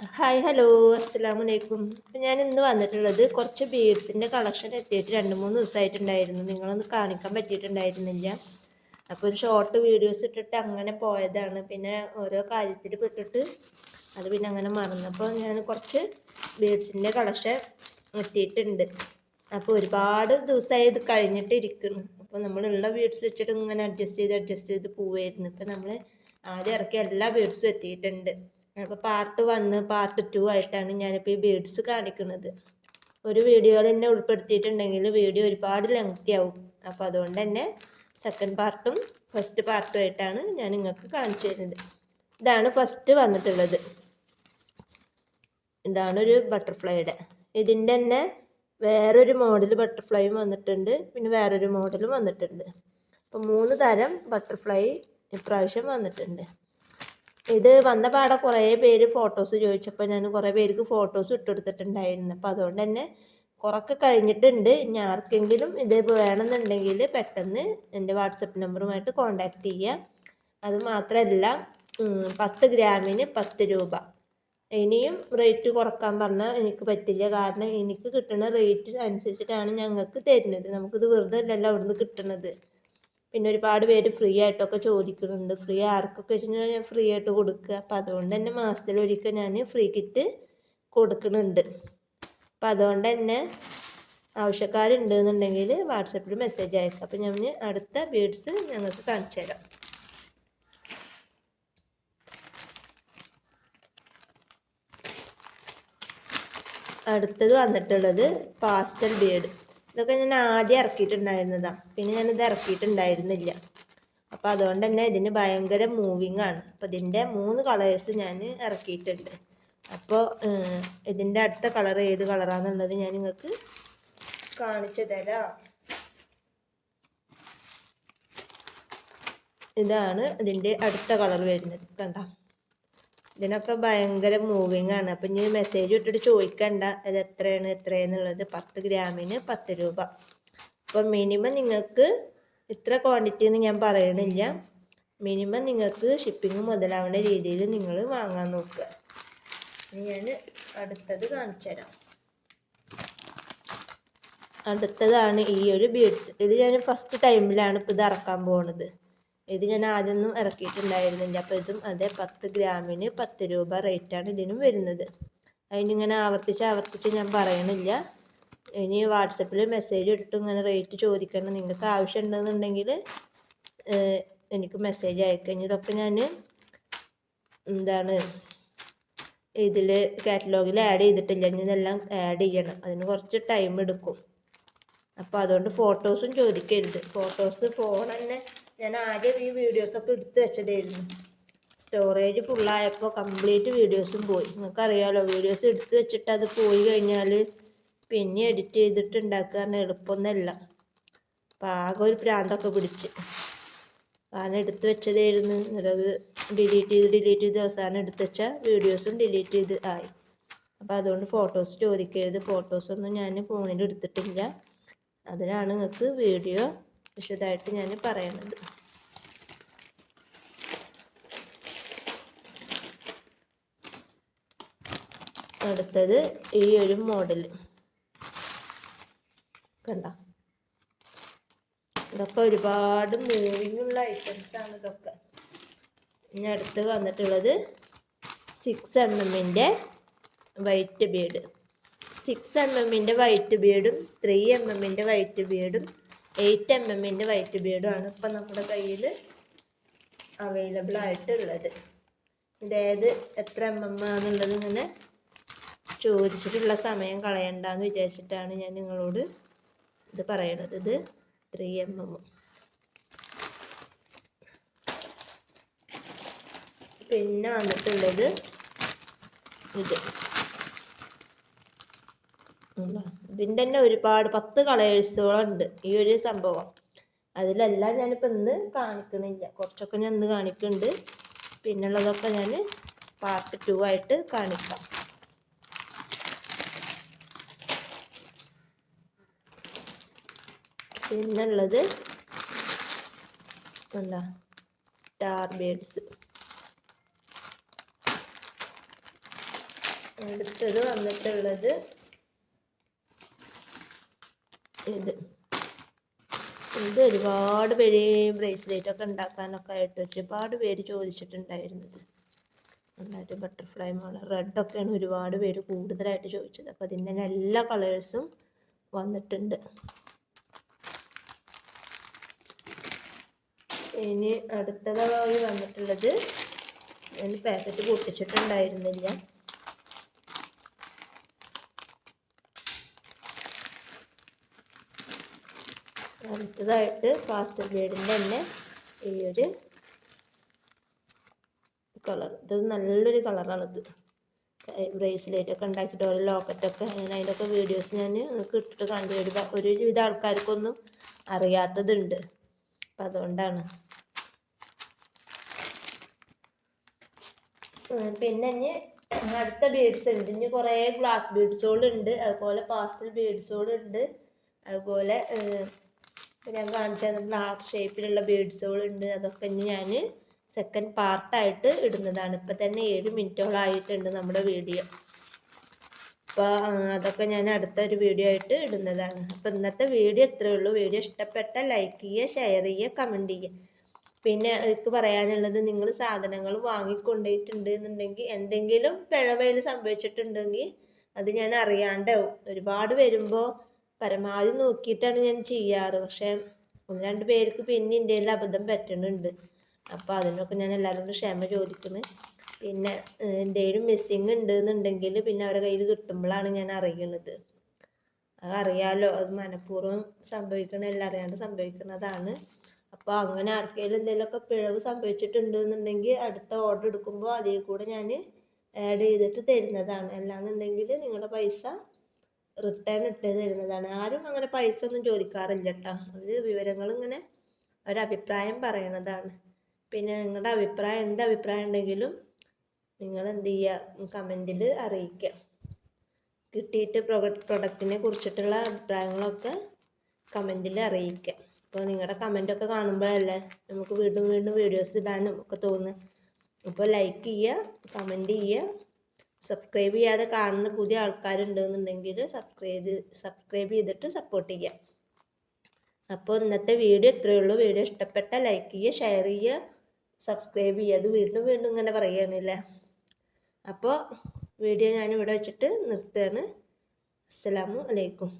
Hi hello അസ്സലാമലൈക്കും. അപ്പം ഞാൻ ഇന്ന് വന്നിട്ടുള്ളത് കുറച്ച് ബീഡ്സിൻ്റെ കളക്ഷൻ എത്തിയിട്ട് 2-3 ദിവസമായിട്ടുണ്ടായിരുന്നു. നിങ്ങളൊന്ന് കാണിക്കാൻ പറ്റിയിട്ടുണ്ടായിരുന്നില്ല. അപ്പോൾ ഒരു ഷോർട്ട് വീഡിയോസ് ഇട്ടിട്ട് അങ്ങനെ പോയതാണ്. പിന്നെ ഓരോ കാര്യത്തിൽ പെട്ടിട്ട് അത് പിന്നെ അങ്ങനെ മറന്നു. അപ്പോൾ ഞാൻ കുറച്ച് ബീഡ്സിൻ്റെ കളക്ഷൻ എത്തിയിട്ടുണ്ട്. അപ്പോൾ ഒരുപാട് ദിവസമായി ഇത് കഴിഞ്ഞിട്ട് ഇരിക്കുന്നു. അപ്പോൾ നമ്മളുള്ള ബീഡ്സ് വെച്ചിട്ട് ഇങ്ങനെ അഡ്ജസ്റ്റ് ചെയ്ത് പോവായിരുന്നു. ഇപ്പം നമ്മൾ ആദ്യം ഇറക്കിയ എല്ലാ ബീഡ്സും എത്തിയിട്ടുണ്ട്. അപ്പോൾ പാർട്ട് 1 പാർട്ട് 2 ആയിട്ടാണ് ഞാനിപ്പോൾ ഈ ബീഡ്സ് കാണിക്കുന്നത്. ഒരു വീഡിയോയിൽ തന്നെ ഉൾപ്പെടുത്തിയിട്ടുണ്ടെങ്കിൽ വീഡിയോ ഒരുപാട് ലെങ്തി ആവും. അപ്പോൾ അതുകൊണ്ട് തന്നെ സെക്കൻഡ് പാർട്ടും ഫസ്റ്റ് പാർട്ടും ആയിട്ടാണ് ഞാൻ നിങ്ങൾക്ക് കാണിച്ചു തരുന്നത്. ഇതാണ് ഫസ്റ്റ് വന്നിട്ടുള്ളത്. ഇതാണൊരു ബട്ടർഫ്ലൈയുടെ. ഇതിൻ്റെ തന്നെ വേറൊരു മോഡൽ ബട്ടർഫ്ലൈയും വന്നിട്ടുണ്ട്, പിന്നെ വേറൊരു മോഡലും വന്നിട്ടുണ്ട്. അപ്പോൾ 3 തരം ബട്ടർഫ്ലൈ ഇപ്രാവശ്യം വന്നിട്ടുണ്ട്. ഇത് വന്ന പാടെ കുറേ പേര് ഫോട്ടോസ് ചോദിച്ചപ്പോൾ ഞാൻ കുറേ പേർക്ക് ഫോട്ടോസ് ഇട്ടെടുത്തിട്ടുണ്ടായിരുന്നു. അപ്പോൾ അതുകൊണ്ട് തന്നെ കുറൊക്കെ കഴിഞ്ഞിട്ടുണ്ട്. ഇനി ആർക്കെങ്കിലും ഇത് വേണമെന്നുണ്ടെങ്കിൽ പെട്ടെന്ന് എൻ്റെ വാട്സപ്പ് നമ്പറുമായിട്ട് കോൺടാക്റ്റ് ചെയ്യുക. അത് മാത്രമല്ല 10 ഗ്രാമിന് 10 രൂപ. ഇനിയും റേറ്റ് കുറക്കാൻ പറഞ്ഞാൽ എനിക്ക് പറ്റില്ല. കാരണം എനിക്ക് കിട്ടുന്ന റേറ്റ് അനുസരിച്ചിട്ടാണ് ഞങ്ങൾക്ക് തരുന്നത്. നമുക്കിത് വെറുതെ അല്ലല്ലോ അവിടുന്ന് കിട്ടുന്നത്. പിന്നെ ഒരുപാട് പേര് ഫ്രീ ആയിട്ടൊക്കെ ചോദിക്കുന്നുണ്ട്. ഫ്രീ ആർക്കൊക്കെ വെച്ചാൽ ഞാൻ ഫ്രീ ആയിട്ട് കൊടുക്കുക. അപ്പം അതുകൊണ്ട് തന്നെ മാസത്തിലൊരിക്കൽ ഞാൻ ഫ്രീ കിറ്റ് കൊടുക്കുന്നുണ്ട്. അപ്പം അതുകൊണ്ട് തന്നെ ആവശ്യക്കാരുണ്ട് എന്നുണ്ടെങ്കിൽ വാട്സപ്പിൽ മെസ്സേജ് അയക്കാം. അപ്പം ഞാൻ അടുത്ത ബീഡ്സ് ഞങ്ങൾക്ക് കാണിച്ചു തരാം. അടുത്തത് വന്നിട്ടുള്ളത് പാസ്റ്റൽ ബീഡ്. ഇതൊക്കെ ഞാൻ ആദ്യം ഇറക്കിയിട്ടുണ്ടായിരുന്നതാണ്. പിന്നെ ഞാനിത് ഇറക്കിയിട്ടുണ്ടായിരുന്നില്ല. അപ്പോൾ അതുകൊണ്ട് തന്നെ ഇതിന് ഭയങ്കര മൂവിങ് ആണ്. അപ്പോൾ ഇതിൻ്റെ 3 കളേഴ്സ് ഞാൻ ഇറക്കിയിട്ടുണ്ട്. അപ്പോൾ ഇതിൻ്റെ അടുത്ത കളർ ഏത് കളറാണെന്നുള്ളത് ഞാൻ നിങ്ങൾക്ക് കാണിച്ചു തരാം. ഇതാണ് ഇതിൻ്റെ അടുത്ത കളർ വരുന്നത്. കണ്ട, ഇതിനൊക്കെ ഭയങ്കര മൂവിങ് ആണ്. അപ്പം ഇനി മെസ്സേജ് ഇട്ടിട്ട് ചോദിക്കണ്ട ഇത് എത്രയാണെന്നുള്ളത്. 10 ഗ്രാമിന് 10 രൂപ. അപ്പം മിനിമം നിങ്ങൾക്ക് ഇത്ര ക്വാണ്ടിറ്റി എന്ന് ഞാൻ പറയണില്ല. മിനിമം നിങ്ങൾക്ക് ഷിപ്പിംഗ് മുതലാവുന്ന രീതിയിൽ നിങ്ങൾ വാങ്ങാൻ നോക്കുക. ഞാൻ അടുത്തത് കാണിച്ചു തരാം. അടുത്തതാണ് ഈ ഒരു ബീഡ്സ്. ഇത് ഞാൻ ഫസ്റ്റ് ടൈമിലാണ് ഇപ്പോൾ ഇത് ഇറക്കാൻ പോകുന്നത്. ഇത് ഞാൻ ആദ്യമൊന്നും ഇറക്കിയിട്ടുണ്ടായിരുന്നില്ല. അപ്പോൾ ഇതും അതേ 10 ഗ്രാമിന് 10 രൂപ റേറ്റാണ് ഇതിനും വരുന്നത്. അതിനിങ്ങനെ ആവർത്തിച്ച് ഞാൻ പറയണില്ല. ഇനി വാട്സപ്പിൽ മെസ്സേജ് ഇട്ട് ഇങ്ങനെ റേറ്റ് ചോദിക്കണം. നിങ്ങൾക്ക് ആവശ്യം ഉണ്ടെന്നുണ്ടെങ്കിൽ എനിക്ക് മെസ്സേജ് അയക്കാം. ഇതൊക്കെ ഞാൻ ഇതിൽ കാറ്റലോഗിൽ ആഡ് ചെയ്തിട്ടില്ല. ഇനി ഇതെല്ലാം ആഡ് ചെയ്യണം. അതിന് കുറച്ച് ടൈം എടുക്കും. അപ്പോൾ അതുകൊണ്ട് ഫോട്ടോസും ചോദിക്കരുത്. ഫോട്ടോസ് ഫോൺ തന്നെ ഞാൻ ആദ്യം ഈ വീഡിയോസൊക്കെ എടുത്ത് വെച്ചതായിരുന്നു. സ്റ്റോറേജ് ഫുള്ളായപ്പോൾ കംപ്ലീറ്റ് വീഡിയോസും പോയി. നിങ്ങൾക്കറിയാമല്ലോ, വീഡിയോസ് എടുത്ത് വെച്ചിട്ട് അത് പോയി കഴിഞ്ഞാൽ പിന്നെ എഡിറ്റ് ചെയ്തിട്ട് ഉണ്ടാക്കാൻ എളുപ്പമൊന്നുമല്ല. അപ്പം ആകെ ഒരു പ്രാന്തൊക്കെ പിടിച്ച്. കാരണം എടുത്ത് വെച്ചതായിരുന്നു. അത് ഡിലീറ്റ് ചെയ്ത് അവസാനം എടുത്ത് വെച്ച വീഡിയോസും ഡിലീറ്റ് ചെയ്ത് ആയി. അപ്പോൾ അതുകൊണ്ട് ഫോട്ടോസ് ചോദിക്കരുത്. ഫോട്ടോസൊന്നും ഞാൻ ഫോണിൽ എടുത്തിട്ടില്ല. അതിനാണ് നിങ്ങൾക്ക് വീഡിയോ വിശദമായിട്ട് ഞാൻ പറയണത്. അടുത്തത് ഈ ഒരു മോഡൽ കണ്ട. ഇതൊക്കെ ഒരുപാട് മൂവിങ് ഉള്ള ഐറ്റംസ് ആണ് ഇതൊക്കെ. ഇനി അടുത്ത് വന്നിട്ടുള്ളത് 6mm white bead. 6mm white ബീഡും 3mm വൈറ്റ് ബീഡും 8mm വൈറ്റ് ബീഡും ആണ് ഇപ്പം നമ്മുടെ കയ്യിൽ അവൈലബിൾ ആയിട്ടുള്ളത്. ഇതേത് എത്ര ആണെന്നുള്ളത് ഇങ്ങനെ ചോദിച്ചിട്ടുള്ള സമയം കളയണ്ടെന്ന് വിചാരിച്ചിട്ടാണ് ഞാൻ നിങ്ങളോട് ഇത് പറയണത്. ഇത് 3mm. പിന്നെ വന്നിട്ടുള്ളത് ഇത്. ഇതിൻ്റെ തന്നെ ഒരുപാട് 10 കളേഴ്സുകളുണ്ട് ഈ ഒരു സംഭവം. അതിലെല്ലാം ഞാനിപ്പോൾ ഇന്ന് കാണിക്കണില്ല. കുറച്ചൊക്കെ ഞാൻ ഇന്ന് കാണിക്കുന്നുണ്ട്. പിന്നുള്ളതൊക്കെ ഞാൻ പാർട്ട് 2 ആയിട്ട് കാണിക്കാം. പിന്നുള്ളത് എന്താ, സ്റ്റാർ ബേഡ്സ്. അടുത്തത് വന്നിട്ടുള്ളത് ഇത് ഒരുപാട് പേര് ബ്രേസ്ലെറ്റ് ഒക്കെ ഉണ്ടാക്കാനൊക്കെ ആയിട്ട് ഒരുപാട് പേര് ചോദിച്ചിട്ടുണ്ടായിരുന്നത്. നന്നായിട്ട് ബട്ടർഫ്ലൈ മോഡൽ റെഡൊക്കെയാണ് ഒരുപാട് പേര് കൂടുതലായിട്ട് ചോദിച്ചത്. അപ്പോൾ അതിൻ്റെ തന്നെ എല്ലാ കളേഴ്സും വന്നിട്ടുണ്ട്. ഇനി അടുത്തതായി വന്നിട്ടുള്ളത് ഞാൻ പാക്കറ്റ് പൊട്ടിച്ചിട്ടുണ്ടായിരുന്നില്ല. അടുത്തതായിട്ട് ഫാസ്റ്റ് ബ്ലേഡിൻ്റെ തന്നെ ഈ ഒരു കളർ, ഇത് നല്ലൊരു കളറാണിത്. ബ്രേസ്ലെറ്റ് ഒക്കെ ഉണ്ടാക്കിയിട്ട് ഓരോ ലോക്കറ്റൊക്കെ അങ്ങനെ അതിൻ്റെയൊക്കെ വീഡിയോസ് ഞാൻ നിങ്ങൾക്ക് ഇട്ടിട്ട് കണ്ടു. ഒരുവിധ ആൾക്കാർക്കൊന്നും അറിയാത്തതുണ്ട്, അപ്പം അതുകൊണ്ടാണ്. പിന്നെ ഇനി അടുത്ത ബീഡ്സ് ഉണ്ട്. ഇനി കുറേ ഗ്ലാസ് ബീഡ്സുകളുണ്ട്, അതുപോലെ പാസ്റ്റൽ ബീഡ്സുകളുണ്ട്, അതുപോലെ ഞാൻ കാണിച്ചു തന്നിട്ടുള്ള ഹാർട്ട് ഷേപ്പിലുള്ള ബീഡ്സുകളുണ്ട്. അതൊക്കെ ഇനി ഞാൻ സെക്കൻഡ് പാർട്ടായിട്ട് ഇടുന്നതാണ്. ഇപ്പം തന്നെ 7 മിനിറ്റോളം ആയിട്ടുണ്ട് നമ്മുടെ വീഡിയോ. അപ്പോൾ അതൊക്കെ ഞാൻ അടുത്തൊരു വീഡിയോ ആയിട്ട് ഇടുന്നതാണ്. അപ്പോൾ ഇന്നത്തെ വീഡിയോ ഇത്രയേ ഉള്ളൂ. വീഡിയോ ഇഷ്ടപ്പെട്ട ലൈക്ക് ചെയ്യുക, ഷെയർ ചെയ്യുക, കമൻറ്റ് ചെയ്യുക. പിന്നെ എനിക്ക് പറയാനുള്ളത്, നിങ്ങൾ സാധനങ്ങൾ വാങ്ങിക്കൊണ്ടിട്ടുണ്ട് എന്നുണ്ടെങ്കിൽ എന്തെങ്കിലും പിഴവേൽ സംഭവിച്ചിട്ടുണ്ടെങ്കിൽ അത് ഞാൻ അറിയാണ്ടാവും. ഒരുപാട് വരുമ്പോൾ പരമാവധി നോക്കിയിട്ടാണ് ഞാൻ ചെയ്യാറ്. പക്ഷേ 1-2 പേർക്ക് പിന്നെ ഇന്ത്യയിൽ അബദ്ധം പറ്റുന്നുണ്ട്. അപ്പോൾ അതിനൊക്കെ ഞാൻ എല്ലാവരോടും ക്ഷമ ചോദിക്കുന്നു. പിന്നെ എന്തെങ്കിലും മിസ്സിങ് ഉണ്ട് എന്നുണ്ടെങ്കിൽ പിന്നെ അവരുടെ കയ്യിൽ കിട്ടുമ്പോഴാണ് ഞാൻ അറിയുന്നത്. അത് അറിയാലോ, അത് മനഃപൂർവ്വം സംഭവിക്കണം, എല്ലാം അറിയാണ്ട് സംഭവിക്കുന്നതാണ്. അപ്പോൾ അങ്ങനെ ആർക്കെങ്കിലും എന്തെങ്കിലുമൊക്കെ പിഴവ് സംഭവിച്ചിട്ടുണ്ട് എന്നുണ്ടെങ്കിൽ അടുത്ത ഓർഡർ എടുക്കുമ്പോൾ അതിൽ കൂടെ ഞാൻ ആഡ് ചെയ്തിട്ട് തരുന്നതാണ്. അല്ലാന്നുണ്ടെങ്കിൽ നിങ്ങളുടെ പൈസ റിട്ടേൺ ഇട്ട് തരുന്നതാണ്. ആരും അങ്ങനെ പൈസ ഒന്നും ചോദിക്കാറില്ല കേട്ടോ. ഒരു വിവരങ്ങൾ ഇങ്ങനെ ഒരഭിപ്രായം പറയണതാണ്. പിന്നെ നിങ്ങളുടെ അഭിപ്രായം, എന്ത് അഭിപ്രായം ഉണ്ടെങ്കിലും നിങ്ങൾ എന്ത് ചെയ്യുക, കമൻറ്റിൽ അറിയിക്കുക. കിട്ടിയിട്ട് പ്രൊഡക്റ്റിനെ കുറിച്ചിട്ടുള്ള അഭിപ്രായങ്ങളൊക്കെ കമൻറ്റിൽ അറിയിക്കുക. അപ്പോൾ നിങ്ങളുടെ കമൻറ്റൊക്കെ കാണുമ്പോഴല്ലേ നമുക്ക് വീണ്ടും വീണ്ടും വീഡിയോസ് ഇടാനും ഒക്കെ തോന്നുക. അപ്പോൾ ലൈക്ക് ചെയ്യുക, കമൻറ്റ് ചെയ്യുക, സബ്സ്ക്രൈബ് ചെയ്യാതെ കാണുന്ന പുതിയ ആൾക്കാരുണ്ടെന്നുണ്ടെങ്കിൽ സബ്സ്ക്രൈബ് ചെയ്തിട്ട് സപ്പോർട്ട് ചെയ്യുക. അപ്പോൾ ഇന്നത്തെ വീഡിയോ ഇത്രയേ ഉള്ളൂ. വീഡിയോ ഇഷ്ടപ്പെട്ട ലൈക്ക് ചെയ്യുക, ഷെയർ ചെയ്യുക, സബ്സ്ക്രൈബ് ചെയ്യുക. അത് വീണ്ടും വീണ്ടും ഇങ്ങനെ പറയുകയാണല്ലേ. അപ്പോൾ വീഡിയോ ഞാൻ ഇവിടെ വെച്ചിട്ട് നിർത്തുകയാണ്. അസ്സലാമു അലൈക്കും.